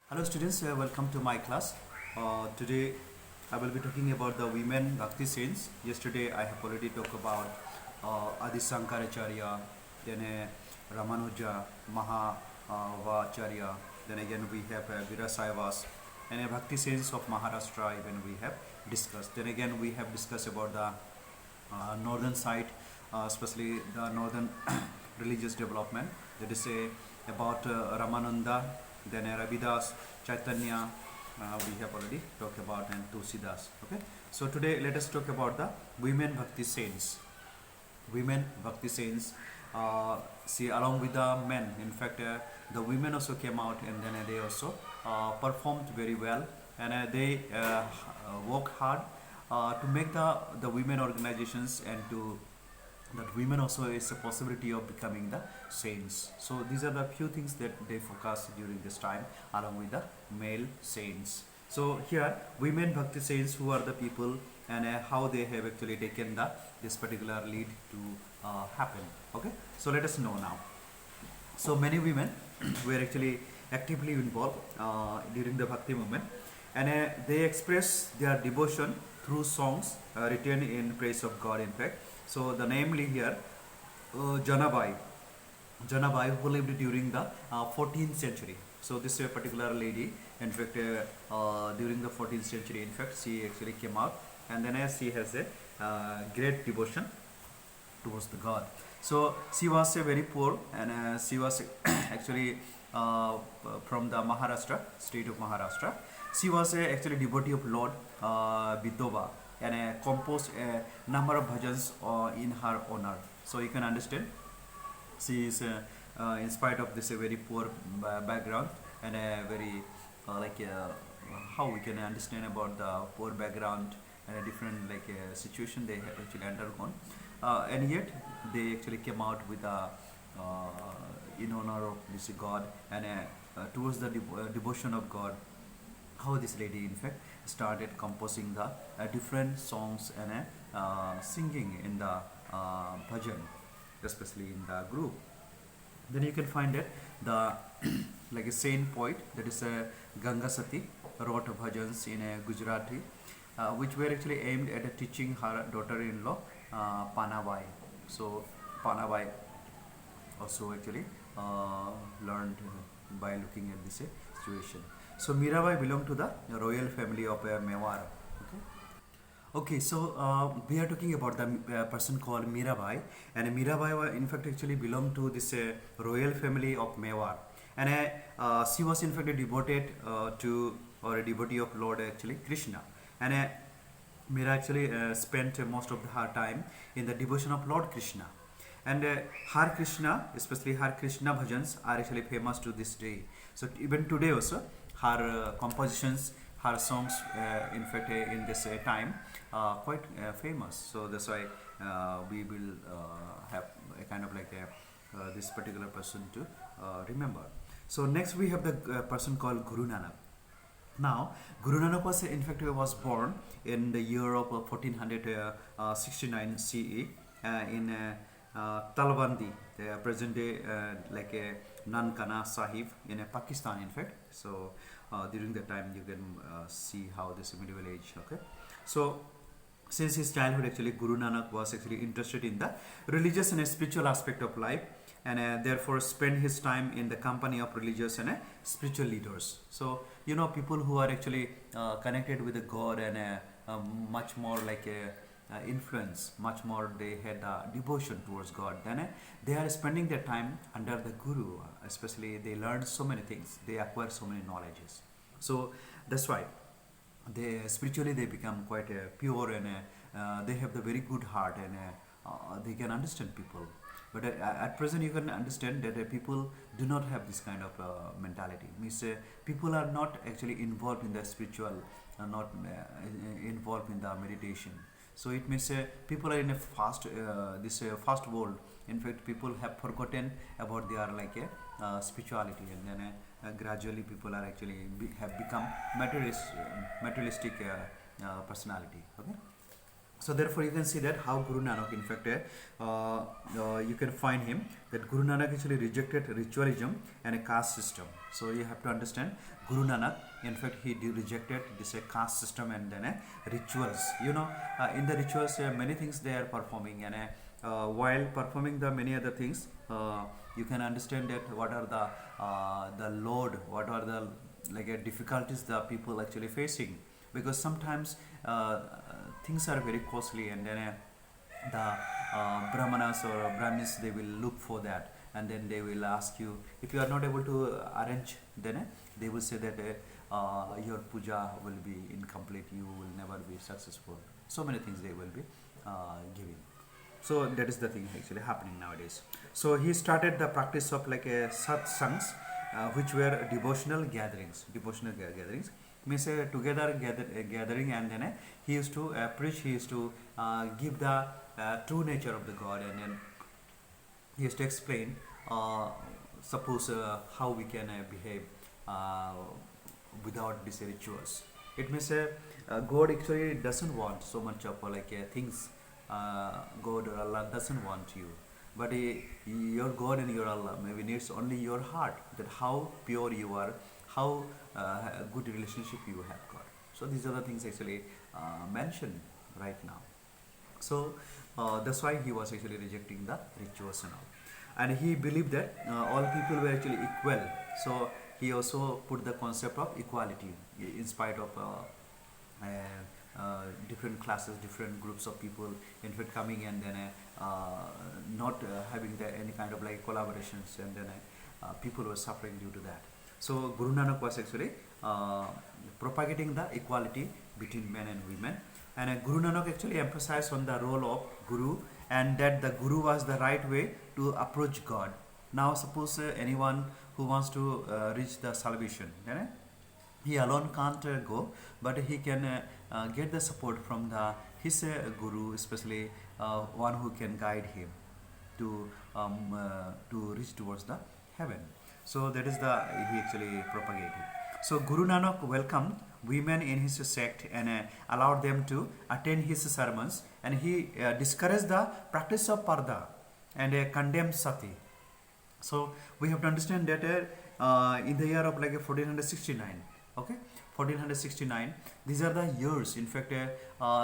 Hello students, welcome to my class. Today I will be talking about the women Bhakti saints. Yesterday I have already talked about Adi Sankaracharya, then Ramanuja, Mahavacharya, then again we have Virasaivas, and Bhakti saints of Maharashtra even we have discussed. Then again we have discussed about the northern side, especially the northern religious development. That is about Ramananda, then Ravidas, Chaitanya. We have already talked about, and Tulsidas. Okay, so today let us talk about the women Bhakti saints. Women Bhakti saints. See, along with the men, in fact, the women also came out, and then they also performed very well, and they work hard to make the women organizations, and to that women also is a possibility of becoming the saints. So these are the few things that they focus during this time along with the male saints. So here women Bhakti saints, who are the people, and how they have actually taken the this particular lead to happen. Okay, so let us know now. So many women were actually actively involved during the Bhakti movement, and they express their devotion through songs written in praise of God. In fact, so the namely here, Janabai, who lived during the 14th century. So this particular lady, in fact, during the 14th century, in fact, she actually came out, and then she has a great devotion towards the God. So she was a very poor, and she was actually from the Maharashtra, state of Maharashtra. She was actually devotee of Lord Vidova, and composed a number of bhajans in her honor. So you can understand, she is in spite of this very poor background, and a very how we can understand about the poor background and a different situation they have actually undergone, and yet they actually came out with a in honor of this God, and towards the devotion of God. How this lady in fact started composing the different songs, and singing in the bhajan, especially in the group. Then you can find that the like a saint poet, that is Ganga Sati, wrote bhajans in Gujarati, which were actually aimed at teaching her daughter-in-law Panabai. So Panabai also actually learned by looking at this situation. So Mirabai belonged to the royal family of Mewar. Okay. Okay, so we are talking about the person called Mirabai, and Mirabai in fact actually belonged to this royal family of Mewar, and she was in fact devoted to, or a devotee of Lord actually Krishna, and Mira actually spent most of her time in the devotion of Lord Krishna, and her Krishna, especially her Krishna bhajans, are actually famous to this day. So even today also, her compositions, her songs, in fact, in this time, quite famous. So that's why we will have a kind of this particular person to remember. So next we have the person called Guru Nanak. Now, Guru Nanak was in fact was born in the year of 1469 CE in Talwandi, the present day Nankana Sahib in Pakistan, in fact. So during that time you can see how this medieval age. Okay, so since his childhood actually Guru Nanak was actually interested in the religious and spiritual aspect of life, and therefore spent his time in the company of religious and spiritual leaders. So you know, people who are actually connected with the God, and much more influence, much more they had devotion towards God, then they are spending their time under the Guru. Especially they learn so many things, they acquire so many knowledges. So that's why they spiritually they become quite pure, and they have the very good heart, and they can understand people. But at present you can understand that people do not have this kind of mentality. Means people are not actually involved in the spiritual, not involved in the meditation. So it means people are in a fast fast world. In fact, people have forgotten about their spirituality, and then gradually people are actually have become materialistic personality. Okay. So therefore you can see that how Guru Nanak, in fact, you can find him that Guru Nanak actually rejected ritualism and a caste system. So you have to understand Guru Nanak, in fact, rejected this caste system and then rituals. In the rituals, many things they are performing, and while performing the many other things, you can understand that what are the load, what are the like difficulties the people actually facing, because sometimes things are very costly, and then the brahmanas or brahmins, they will look for that, and then they will ask you, if you are not able to arrange, then they will say that your puja will be incomplete, you will never be successful, so many things they will be giving. So that is the thing actually happening nowadays. So he started the practice of like a satsangs, which were devotional gatherings, means together gathering, and then he used to preach, he used to give the true nature of the God, and then he used to explain, suppose how we can behave uh, without these rituals. It means God actually doesn't want so much of things. God or Allah doesn't want you, but your God and your Allah maybe needs only your heart, that how pure you are, how good relationship you have got. So these are the things actually mentioned right now. So that's why he was actually rejecting the rituals and all, and he believed that all people were actually equal. So he also put the concept of equality in spite of different classes, different groups of people, in fact, coming, and then not having any kind of like collaborations, and then people were suffering due to that. So Guru Nanak was actually propagating the equality between men and women, and Guru Nanak actually emphasized on the role of Guru, and that the Guru was the right way to approach God. Now suppose anyone who wants to reach the salvation, then he alone can't go, but he can get the support from his guru, especially one who can guide him to reach towards the heaven. So that is the he actually propagated. So Guru Nanak welcomed women in his sect, and allowed them to attend his sermons, and he discouraged the practice of parda, and condemned sati. So we have to understand that in the year of like 1469, okay, 1469, these are the years, in fact,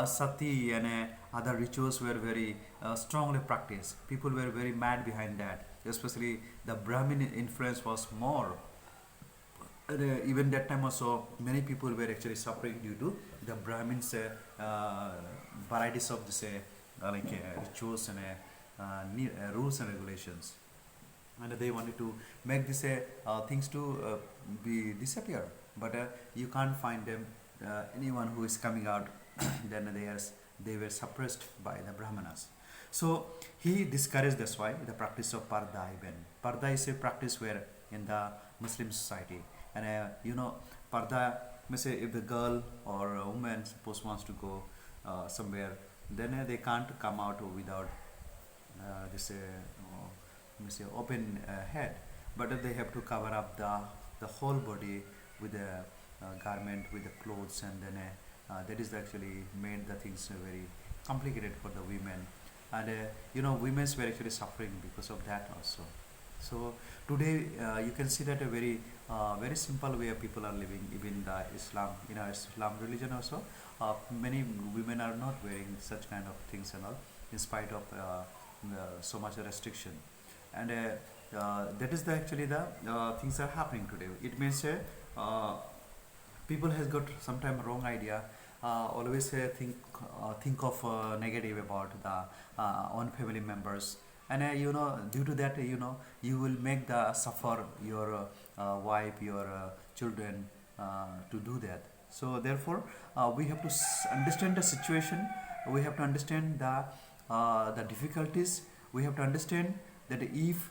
sati and other rituals were very strongly practiced. People were very mad behind that, especially the Brahmin influence was more. Even that time also, many people were actually suffering due to the Brahmins varieties of this rituals and rules and regulations, and they wanted to make this things to be disappear, but you can't find them anyone who is coming out then they were suppressed by the brahmanas. So he discouraged, that's why, the practice of parda. Even parda is a practice where in the Muslim society, and parda means say if the girl or a woman suppose wants to go somewhere, then they can't come out without this say open head, but they have to cover up the whole body with a garment, with the clothes, and then that is actually made the things very complicated for the women, and women were actually suffering because of that also. So today you can see that a very simple way of people are living, even the Islam, in our Islam religion also, many women are not wearing such kind of things and all, in spite of so much restriction, and that is actually the things are happening today. It means people has got sometime wrong idea, always think of negative about the own family members, and due to that, you will make the suffer your wife, your children, to do that. So therefore we have to understand the situation, we have to understand the difficulties, we have to understand that if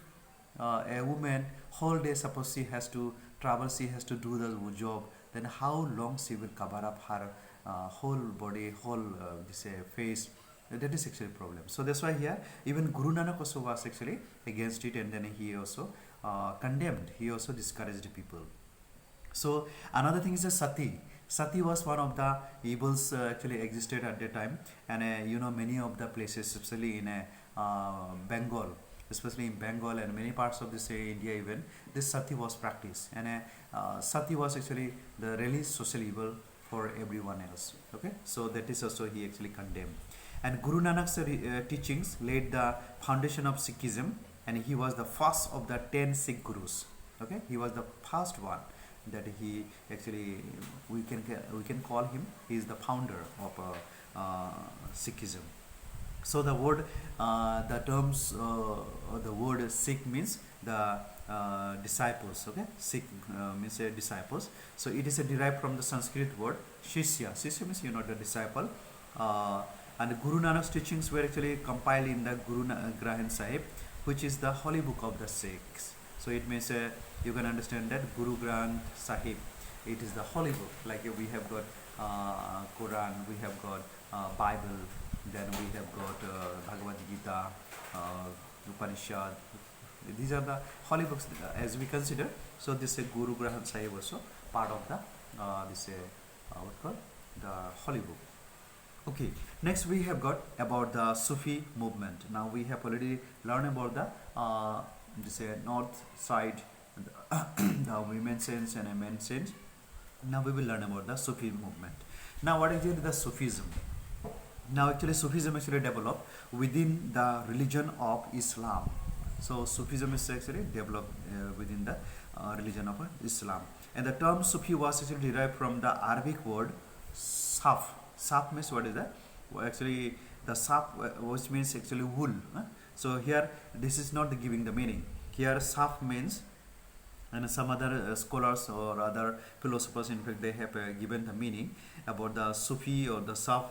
a woman whole day, suppose she has to travel, she has to do the job, then how long she will cover up her whole body, whole this face. That is actually a problem. So that's why here even Guru Nanak also was actually against it, and then he also condemned, he also discouraged people. So another thing is the sati. Sati was one of the evils actually existed at that time, and many of the places, especially in Bengal, especially in Bengal and many parts of this India even, this sati was practiced, and sati was actually the really social evil for everyone else. Okay, so that is also he actually condemned. And Guru Nanak's teachings laid the foundation of Sikhism, and he was the first of the 10 Sikh gurus. Okay, he was the first one that he actually we can call him. He is the founder of Sikhism. So the terms, the word Sikh means the disciples. Okay, Sikh means disciples. So it is derived from the Sanskrit word Shishya. Shishya means the disciple. And Guru Nanak's teachings were actually compiled in the Granth Sahib, which is the holy book of the Sikhs. So it means you can understand that Guru Granth Sahib, it is the holy book. Like we have got Quran, we have got Bible, then we have got Bhagavad Gita, Upanishad. These are the holy books as we consider. So this Guru Granth Sahib also part of the this what called the holy book. Okay, next we have got about the Sufi movement. Now we have already learned about the this north side, the women saints and men saints. Now we will learn about the Sufi movement. Now what is the Sufism? Now actually Sufism actually developed within the religion of Islam. So Sufism is actually developed within the religion of Islam. And the term Sufi was actually derived from the Arabic word Saf. Saf means what is that? Well, actually the Saf which means actually wool. So here this is not giving the meaning. Here Saf means, and some other scholars or other philosophers in fact they have given the meaning about the Sufi or the Saf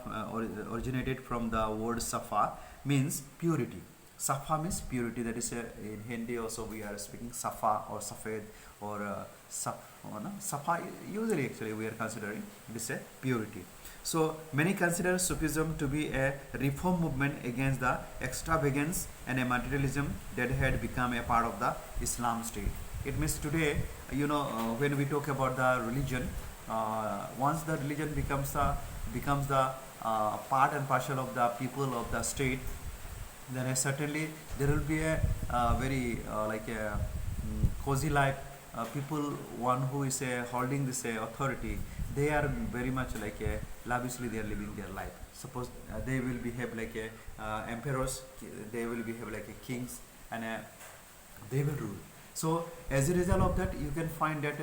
originated from the word Safa, means purity. Safa means purity. That is in Hindi also we are speaking Safa or Safed or Safa. Usually actually we are considering this a purity. So many consider Sufism to be a reform movement against the extravagance and a materialism that had become a part of the Islam state. It means today, when we talk about the religion, once the religion becomes the part and parcel of the people of the state, then certainly there will be a very like a cozy life. People, one who is holding this authority, they are very much like lavishly they are living their life. Suppose they will behave like emperors, they will behave like kings, and they will rule. So as a result of that, you can find that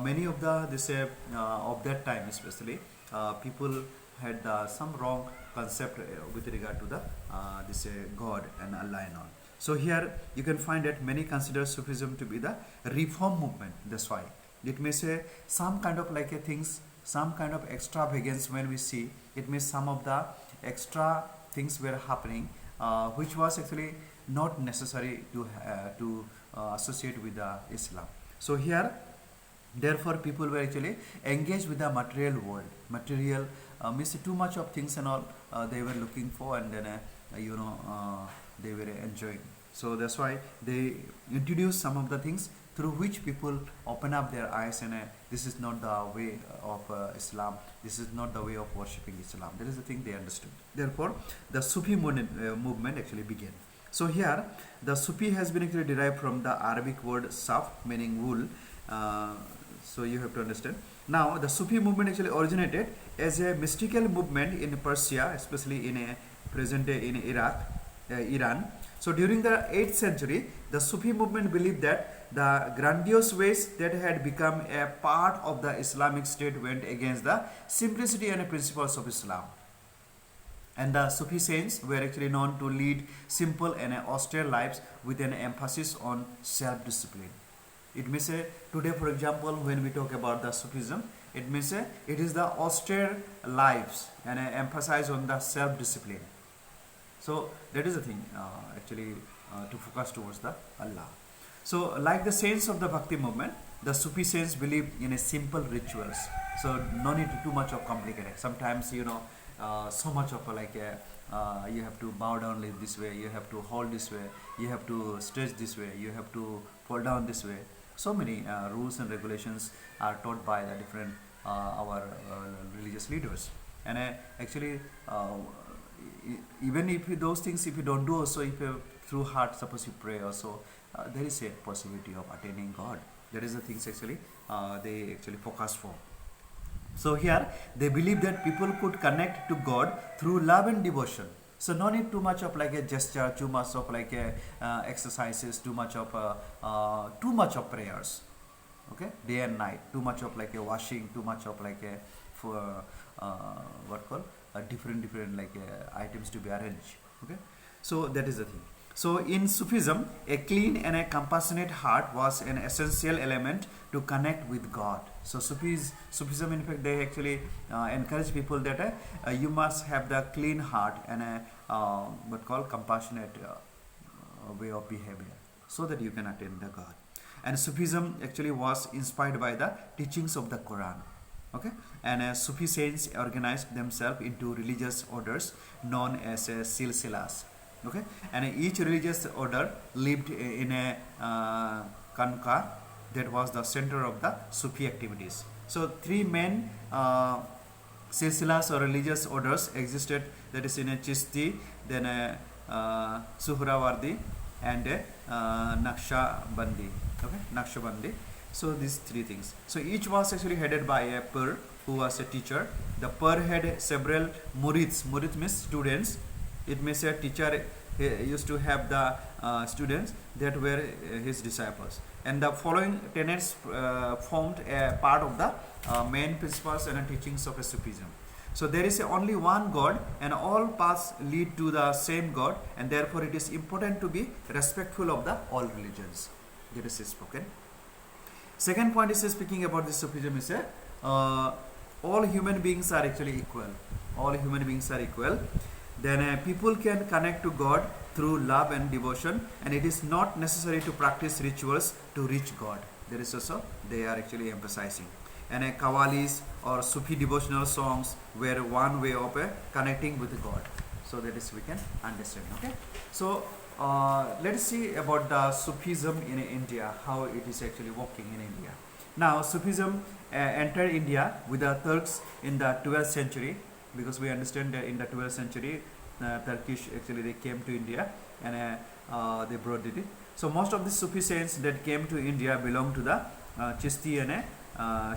many of the of that time especially people had some wrong concept with regard to the this God and Allah and all. So here you can find that many consider Sufism to be the reform movement. That's why it may say some kind of like a things, some kind of extravagance. When we see it means some of the extra things were happening which was actually not necessary to associate with the Islam. So here therefore people were actually engaged with the material world. Material means too much of things and all they were looking for, and then they were enjoying. So that's why they introduced some of the things through which people open up their eyes, and this is not the way of Islam, this is not the way of worshipping Islam. That is the thing they understood. Therefore the Sufi movement actually began. So here the Sufi has been actually derived from the Arabic word saf, meaning wool. So you have to understand. Now the Sufi movement actually originated as a mystical movement in Persia, especially in a present day in Iraq, Iran. So during the 8th century, the Sufi movement believed that the grandiose ways that had become a part of the Islamic State went against the simplicity and principles of Islam. And the Sufi saints were actually known to lead simple and austere lives with an emphasis on self-discipline. It means today, for example, when we talk about the Sufism, it means it is the austere lives and emphasize on the self-discipline. So that is the thing actually to focus towards the Allah. So like the saints of the Bhakti movement, the Sufi saints believe in a simple rituals. So no need to too much of complicated. Sometimes so much of like you have to bow down like this way, you have to hold this way, you have to stretch this way, you have to fall down this way. So many rules and regulations are taught by the different our religious leaders. And actually, even if those things, if you don't do also, if you through heart, suppose you pray also, there is a possibility of attaining God. That is the things actually they actually focus for. So here they believe that people could connect to God through love and devotion. So no need too much of like a gesture, too much of like a exercises, too much of prayers. Okay, day and night, too much of like a washing, too much of like a for what called different like items to be arranged. Okay, so that is the thing. So in Sufism, a clean and a compassionate heart was an essential element to connect with God. So Sufism, in fact, they actually encourage people that you must have the clean heart and a what called compassionate way of behavior, so that you can attain the God. And Sufism actually was inspired by the teachings of the Quran. Okay, and Sufi saints organized themselves into religious orders known as silsilas. Okay, and each religious order lived in a kanka, that was the center of the Sufi activities. So three main silsilas or religious orders existed, that is in a Chishti, then a Suhrawardi, and a Naqshbandi. Okay, Naqshbandi. So these three things. So each was actually headed by a pir who was a teacher. The pir had several murids. Murid means students. It means a teacher used to have the students that were his disciples. And the following tenets formed a part of the main principles and teachings of Sufism. So there is only one God, and all paths lead to the same God, and therefore it is important to be respectful of the all religions. That is spoken. Second point is speaking about this Sufism is all human beings are actually equal. All human beings are equal. Then people can connect to God through love and devotion, and it is not necessary to practice rituals to reach God. There is also they are actually emphasizing. And Qawwalis or Sufi devotional songs were one way of connecting with God. So that is we can understand. Okay. So let us see about the Sufism in India, how it is actually working in India. Now Sufism entered India with the Turks in the 12th century, because we understand that in the 12th century Turkish actually they came to India, and they brought it. So most of the Sufi saints that came to India belong to the Chishti and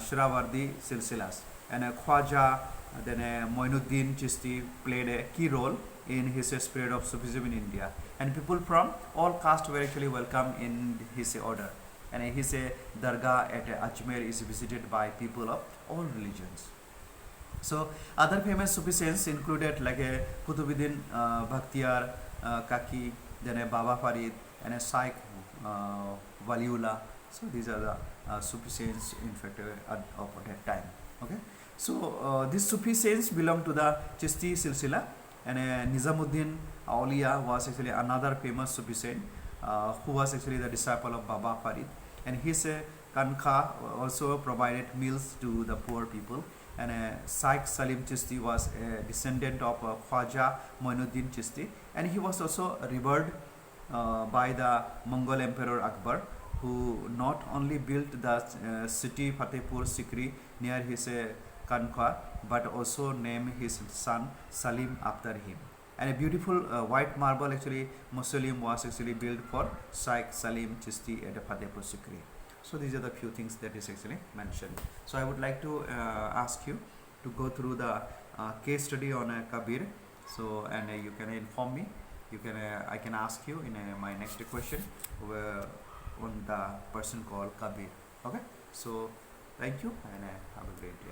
Shrawardi silsilas, and Khwaja, then Moinuddin Chishti played a key role in his spread of Sufism in India, and people from all castes were actually welcome in his order, and his dargah at Ajmer is visited by people of all religions. So other famous Sufi saints included like a Kutubuddin Bhaktiar Kaki, then a Baba Farid, and a Shaikh Waliullah. So these are the Sufi saints in fact of that time. Okay. So these Sufi saints belong to the Chishti Silsila, and Nizamuddin Auliya was actually another famous Sufi saint who was actually the disciple of Baba Farid, and his Kankha also provided meals to the poor people. And Shaikh Salim Chishti was a descendant of Khwaja Moinuddin Chishti, and he was also revered by the Mongol Emperor Akbar, who not only built the city Fatehpur Sikri near his Kankha, but also named his son Salim after him. And a beautiful white marble actually mausoleum was actually built for Shaikh Salim Chishti at Fatehpur Sikri. So these are the few things that is actually mentioned. So I would like to ask you to go through the case study on Kabir. So and you can inform me. You can I can ask you in my next question on the person called Kabir. Okay. So thank you, and have a great day.